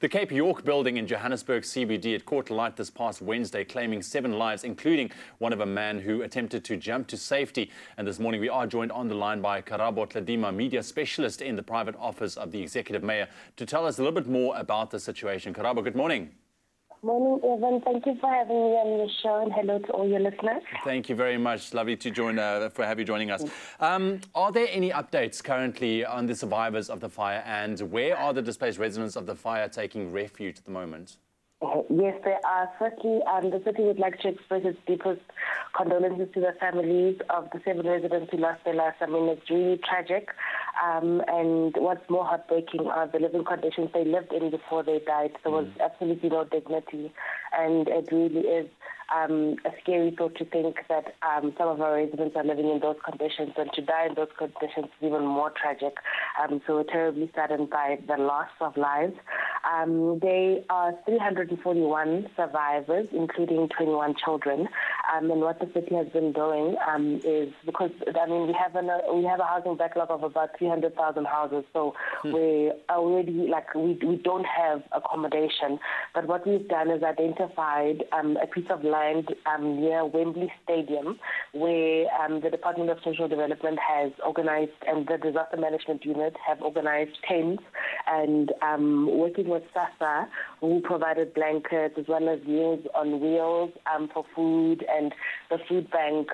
The Cape York building in Johannesburg CBD, it caught light this past Wednesday, claiming 7 lives, including one of a man who attempted to jump to safety. And this morning we are joined on the line by Karabo Tladima, media specialist in the private office of the Executive Mayor, to tell us a little bit more about the situation. Karabo, good morning. Morning, Evan. Thank you for having me on your show, and hello to all your listeners. Thank you very much. Lovely to have you joining us. Are there any updates currently on the survivors of the fire, and where are the displaced residents of the fire taking refuge at the moment? Yes, there are. Firstly, the city would like to express its deepest condolences to the families of the 7 residents who lost their lives. I mean, it's really tragic. And what's more heartbreaking are the living conditions they lived in before they died. There was absolutely no dignity. And it really is a scary thought to think that some of our residents are living in those conditions, and to die in those conditions is even more tragic. So we're terribly saddened by the loss of lives. There are 341 survivors, including 21 children. And what the city has been doing is, because we have a housing backlog of about 300,000 houses, so we're already we don't have accommodation. But what we've done is identified a piece of land near Wembley Stadium, where the Department of Social Development has organized, and the Disaster Management Unit have organized tents, and working with SASA, who provided blankets as well as Meals on Wheels for food, and the food bank,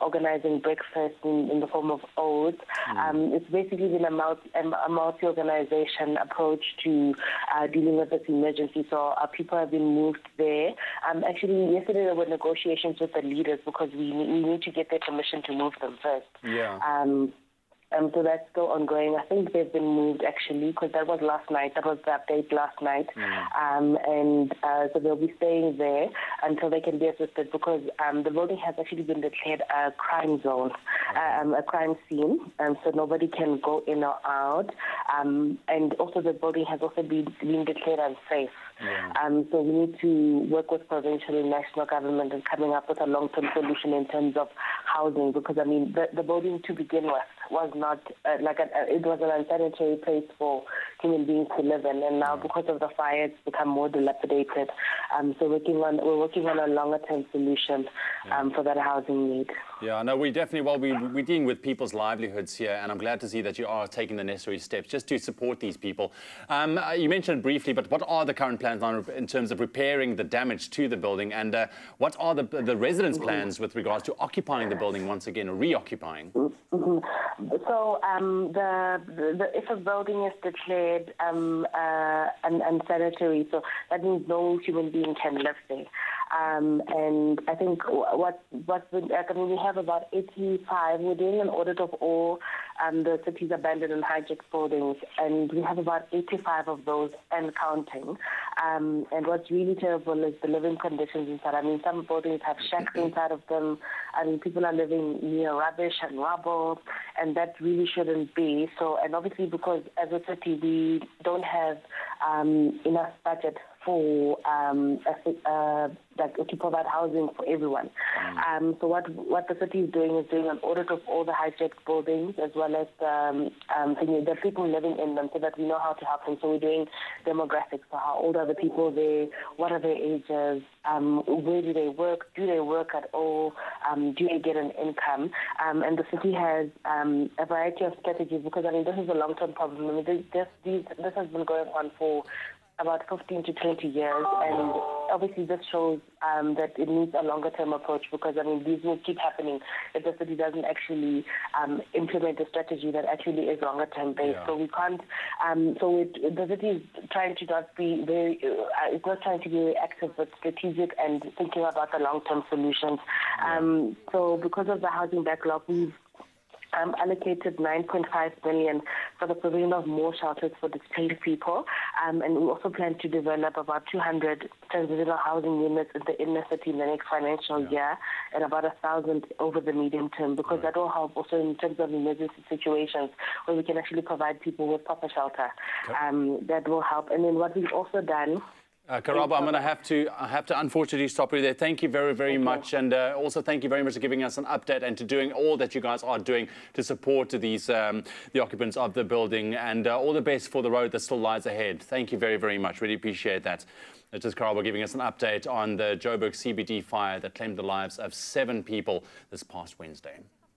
organizing breakfast in the form of oats. It's basically been a multi-organization approach to dealing with this emergency. So our people have been moved there. Actually, yesterday there were negotiations with the leaders, because we need to get their permission to move them first. Yeah. So that's still ongoing. I think they've been moved, actually, because that was last night. That was the update last night. So they'll be staying there until they can be assisted, because the building has actually been declared a crime zone, a crime scene, so nobody can go in or out. And also the building has also been declared unsafe. So we need to work with provincial and national government and coming up with a long-term solution in terms of housing, because the building to begin with was not it was an unsanitary place for human beings to live in, and now because of the fire it's become more dilapidated. So we're working on a longer-term solution for that housing need. Yeah, no, we're dealing with people's livelihoods here, and I'm glad to see that you are taking the necessary steps just to support these people. You mentioned briefly, but what are the current plans in terms of repairing the damage to the building, and what are the residents' plans with regards to occupying the building once again, or reoccupying? So if a building is declared unsanitary, so that means no human being can live there. And I think we have about 85. We're doing an audit of all the city's abandoned and hijacked buildings, and we have about 85 of those and counting. And what's really terrible is the living conditions inside. Some buildings have shacks inside of them. People are living near rubbish and rubble, and that really shouldn't be. So, and obviously, because as a city we don't have enough budget for to provide housing for everyone. So what the city is doing an audit of all the hijacked buildings, as well as the people living in them, so that we know how to help them. So we're doing demographics, so how old are the people there, what are their ages, where do they work at all, do they get an income, and the city has a variety of strategies, because this is a long-term problem. This has been going on for about 15 to 20 years, and obviously this shows that it needs a longer-term approach, because these will keep happening if the city doesn't actually implement a strategy that actually is longer-term based. So we can't. The city is trying to not be very. It's not trying to be very active, but strategic and thinking about the long-term solutions. So because of the housing backlog, we've allocated 9.5 million for the provision of more shelters for displaced people, and we also plan to develop about 200 transitional housing units in the inner city in the next financial year, and about 1,000 over the medium term, because that will help also in terms of emergency situations where we can actually provide people with proper shelter. That will help. And then what we've also done Karabo, I'm going to have to unfortunately stop you there. Thank you very, very much. And also thank you very much for giving us an update and to doing all that you guys are doing to support these the occupants of the building. And all the best for the road that still lies ahead. Thank you very, very much. Really appreciate that. It's just Karabo giving us an update on the Joburg CBD fire that claimed the lives of 7 people this past Wednesday.